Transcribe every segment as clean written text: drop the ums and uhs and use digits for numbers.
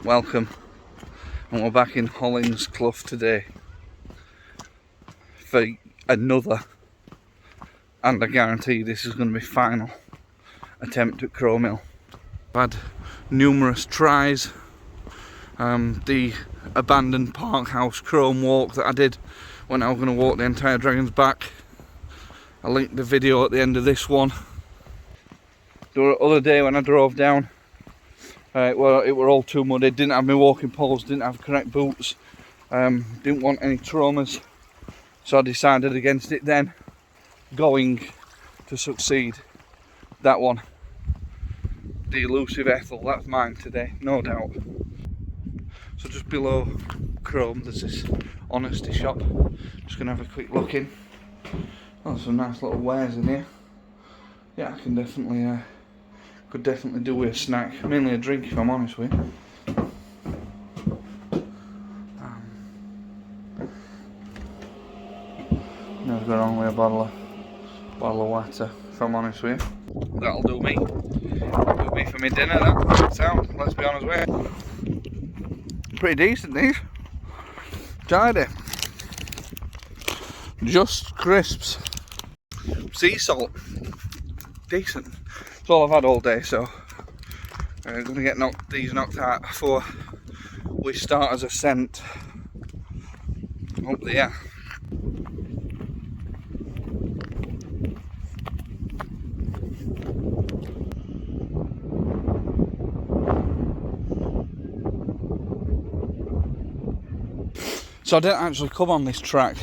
welcome, and we're back in Hollins Clough today for another, and I guarantee this is going to be final attempt at Crow Mill. I've had numerous tries. The abandoned park house chrome walk that I did when I was going to walk the entire Dragon's Back, I linked the video at the end of this one. The other day when I drove down, it were all too muddy, didn't have my walking poles, didn't have correct boots, didn't want any traumas, so I decided against it then. Going to succeed, that one, the elusive Ethel, that's mine today, no doubt. So just below Chrome there's this honesty shop, just going to have a quick look in. Oh, some nice little wares in here. Yeah, I can definitely, could definitely do with a snack, mainly a drink if I'm honest with you. Never go wrong with a bottle of water if I'm honest with you. That'll do me. Do me for my dinner, that sound, let's be honest with you. Pretty decent these. Tried it. Just crisps. Sea salt. Decent. That's all I've had all day, so I'm going to get these knocked out before we start as ascent up there. So I didn't actually come on this track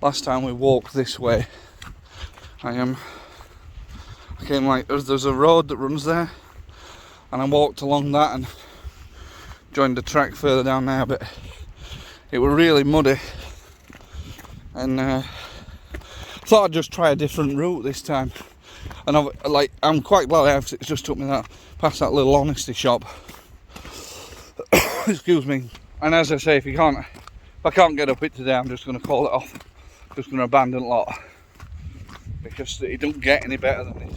last time we walked this way. I came like, there's a road that runs there, and I walked along that and joined the track further down there, but it was really muddy, and I thought I'd just try a different route this time. And I'm quite glad I have, it just took me past that little honesty shop. Excuse me. And as I say, if I can't get up it today, I'm just going to call it off. Just going to abandon a lot, because it don't get any better than this.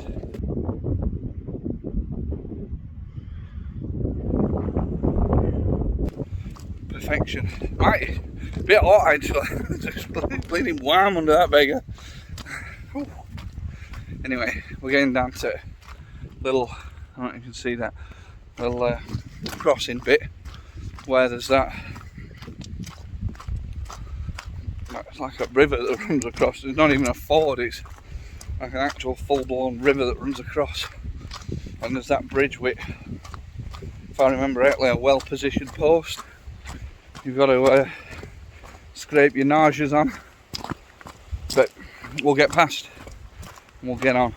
Perfection. Right, a bit hot actually. Just bleeding warm under that beggar. Whew. Anyway, we're getting down to little, I don't know if you can see that, little crossing bit where there's that, it's like a river that runs across. It's not even a ford, it's like an actual full-blown river that runs across, and there's that bridge with, if I remember rightly, a well-positioned post. You've got to scrape your nausea on, but we'll get past and we'll get on.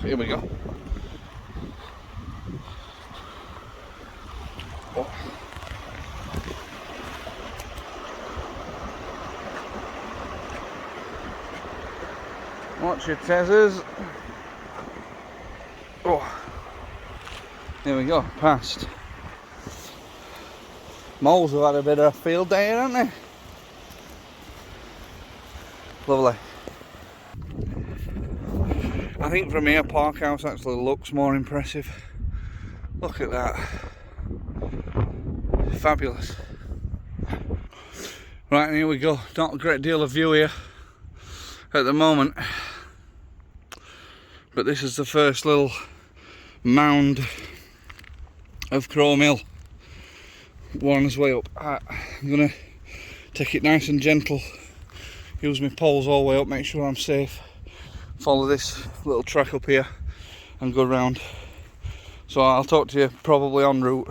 Here we go. Oh. Watch your tezzers. Oh. Here we go, past. Moles have had a bit of a field day here, haven't they? Lovely. I think from here, Park House actually looks more impressive. Look at that. Fabulous. Right, and here we go. Not a great deal of view here at the moment, but this is the first little mound of Crow Mill. Worn his way up. I'm going to take it nice and gentle. Use my poles all the way up, make sure I'm safe. Follow this little track up here and go round. So I'll talk to you probably en route.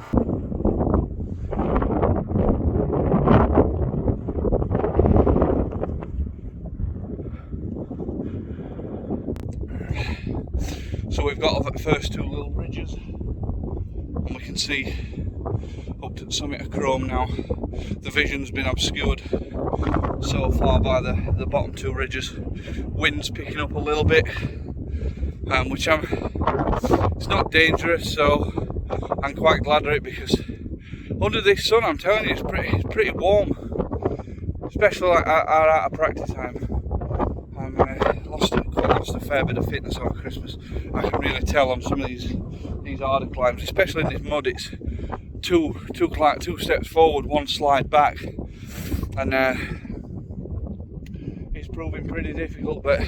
So we've got the first two little ridges, and we can see up to the summit of Chrome now. The vision's been obscured so far by the bottom two ridges. Wind's picking up a little bit, which it's not dangerous, so I'm quite glad of it, because under this sun, I'm telling you, it's pretty warm. Especially like out of practice time. I'm lost a fair bit of fitness over Christmas. I can really tell on some of these harder climbs, especially in this mud. It's two steps forward, one slide back, and it's proving pretty difficult. But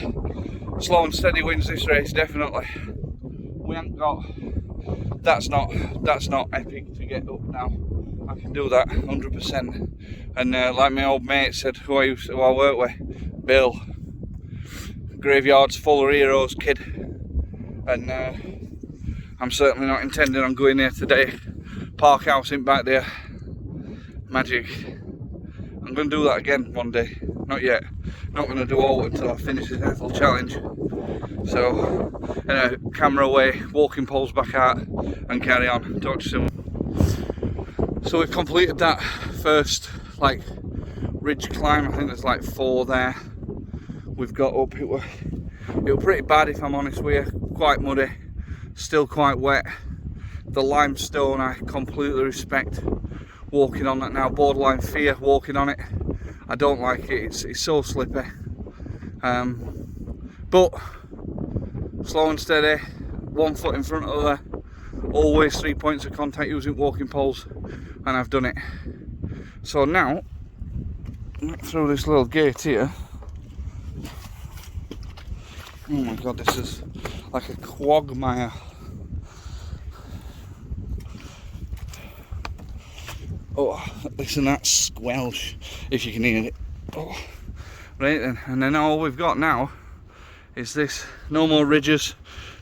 slow and steady wins this race, definitely. We haven't got. That's not epic to get up now. I can do that 100%. And like my old mate said, who I work with, Bill, graveyard's full of heroes, kid. And I'm certainly not intending on going there today. Park house in back there, magic. I'm going to do that again one day. Not yet. Not going to do all until I finish this Ethel challenge. So, camera away, walking poles back out, and carry on. Talk to you soon. So we've completed that first like ridge climb. I think there's like 4 there. We've got up. It were pretty bad, if I'm honest with you. Quite muddy, still quite wet. The limestone I completely respect. Walking on that now, borderline fear walking on it. I don't like it. It's so slippy. But slow and steady, 1 foot in front of the other, always 3 points of contact using walking poles, and I've done it. So now, through this little gate here. Oh my god, this is like a quagmire. Oh, listen to that squelch, if you can hear it. Oh. Right then, and then all we've got now is this. No more ridges,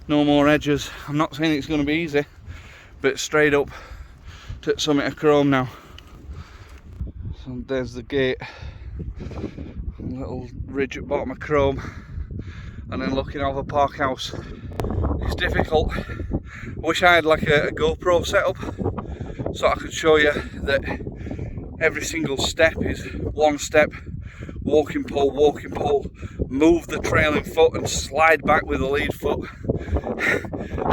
no more edges. I'm not saying it's going to be easy, but straight up to the summit of Chrome now. So there's the gate, a little ridge at the bottom of Chrome, and then looking over Park House. It's difficult. I wish I had like a GoPro setup so I could show you that every single step is 1 step, walking pole, move the trailing foot and slide back with the lead foot.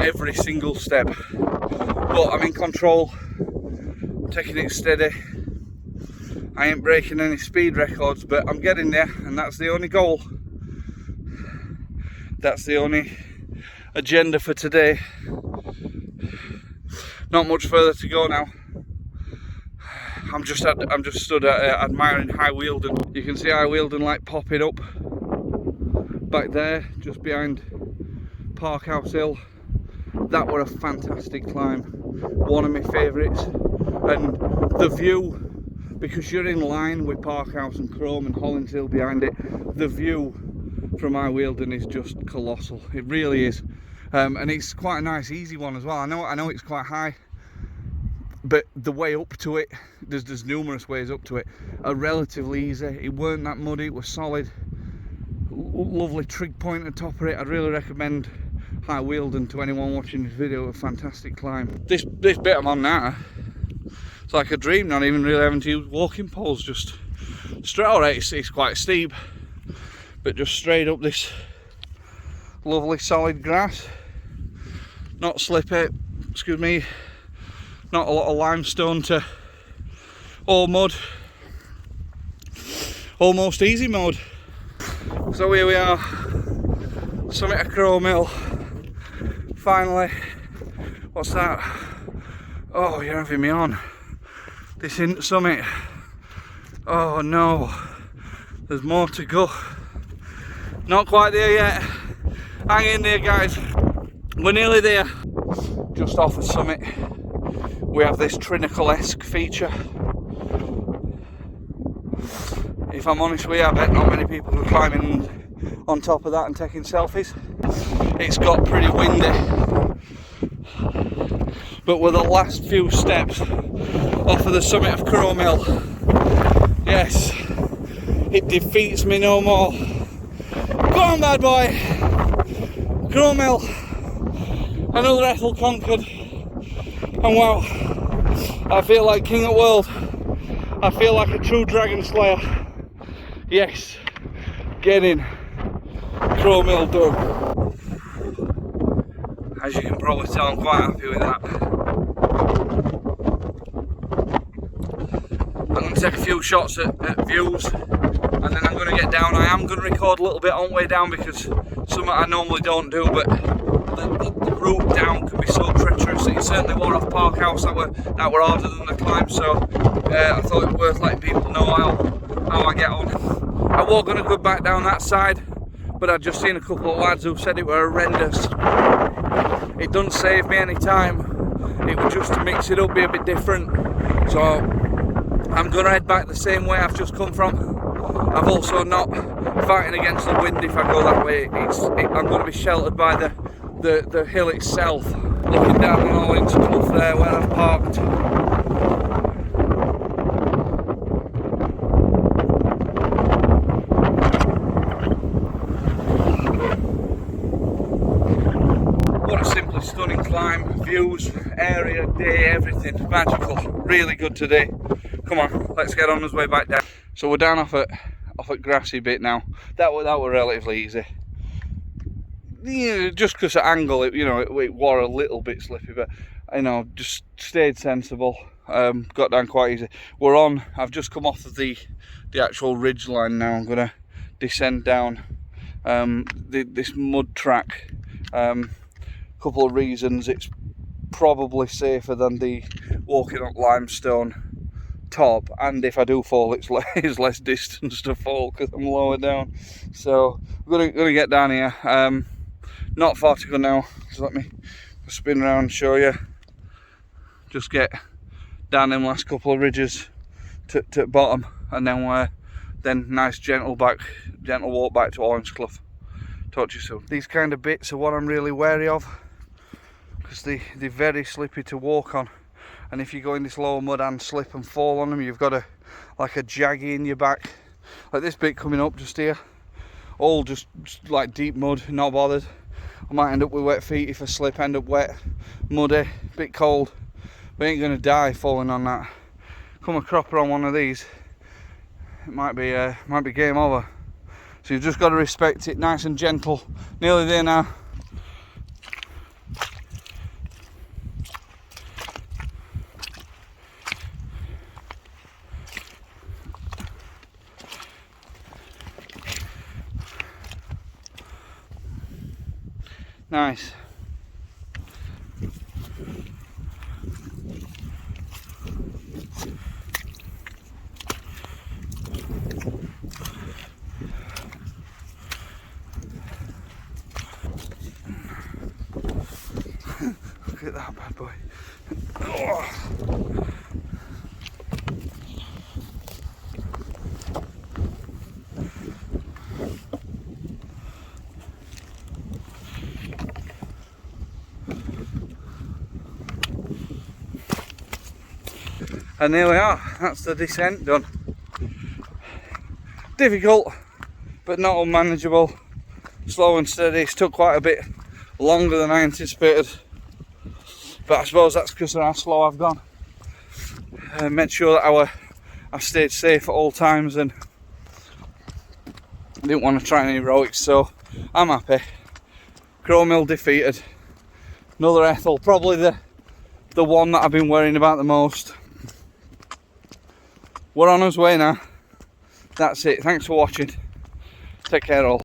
Every single step. But I'm in control, taking it steady. I ain't breaking any speed records, but I'm getting there, and that's the only goal. That's the only agenda for today. Not much further to go now. I'm just stood admiring High Wealden. You can see High Wealden like popping up back there, just behind Park House Hill. That were a fantastic climb, one of my favourites. And the view, because you're in line with Park House and Chrome and Hollins Hill behind it, the view from High Wealden is just colossal. It really is. And it's quite a nice easy one as well. I know it's quite high, but the way up to it, there's numerous ways up to it, are relatively easy. It weren't that muddy, it was solid. Lovely trig point at the top of it. I'd really recommend High Wealden to anyone watching this video. A fantastic climb. This bit I'm on now, it's like a dream, not even really having to use walking poles, just straight. Alright, it's quite steep, but just straight up this lovely solid grass. Not slippy, excuse me, not a lot of limestone to all mud. Almost easy mode. So here we are, summit of Chrome Hill. Finally. What's that? Oh, you're having me on. This isn't the summit. Oh no, there's more to go. Not quite there yet. Hang in there, guys. We're nearly there. Just off the summit, we have this Trinaclesque feature. If I'm honest with you, I bet not many people are climbing on top of that and taking selfies. It's got pretty windy, but with the last few steps off of the summit of Chrome Hill, yes, it defeats me no more. Go on, bad boy! Chrome Hill, another Ethel conquered, and wow, I feel like king of the world. I feel like a true dragon slayer. Yes, get in. Chrome Hill done. As you can probably tell, I'm quite happy with that. take a few shots at views, and then I'm going to get down. I am going to record a little bit on way down because something I normally don't do, but the route down can be so treacherous. It certainly wore off Park House that were harder than the climb, so I thought it was worth letting people know how I get on. I was going to go back down that side, but I'd just seen a couple of lads who said it were horrendous. It doesn't save me any time. It was just to mix it up, be a bit different. So I'm going to head back the same way I've just come from. I've also not fighting against the wind if I go that way. I'm going to be sheltered by the hill itself. Looking down on all into Clough there where I've parked. What a simply stunning climb, views, area, day, everything, magical, really good today. Come on, let's get on our way back down. So we're down off at grassy bit now. That were relatively easy. Yeah, just because of angle, it were a little bit slippy, but just stayed sensible. Got down quite easy. We're on. I've just come off of the actual ridge line now. I'm gonna descend down this mud track. Couple of reasons. It's probably safer than the walking up limestone top, and if I do fall, it's less distance to fall because I'm lower down. So I'm gonna get down here. Not far to go now, so let me spin around and show you. Just get down them last couple of ridges to the bottom, and then nice gentle walk back to Orange Clough. Talk to you soon. These kind of bits are what I'm really wary of, because they're very slippy to walk on, and if you go in this lower mud and slip and fall on them, you've got like a jaggy in your back. Like this bit coming up just here, all just like deep mud, not bothered. I might end up with wet feet if I slip, end up wet, muddy, bit cold, but ain't gonna die falling on that. Come a cropper on one of these, it might be game over. So you've just got to respect it, nice and gentle. Nearly there now. Nice. Look at that bad boy. Oh. And there we are, that's the descent done. Difficult, but not unmanageable. Slow and steady. It's took quite a bit longer than I anticipated, but I suppose that's because of how slow I've gone. Made sure that I stayed safe at all times, and I didn't want to try any heroics, so I'm happy. Crow Mill defeated. Another Ethel, probably the one that I've been worrying about the most. We're on our way now. That's it. Thanks for watching. Take care all.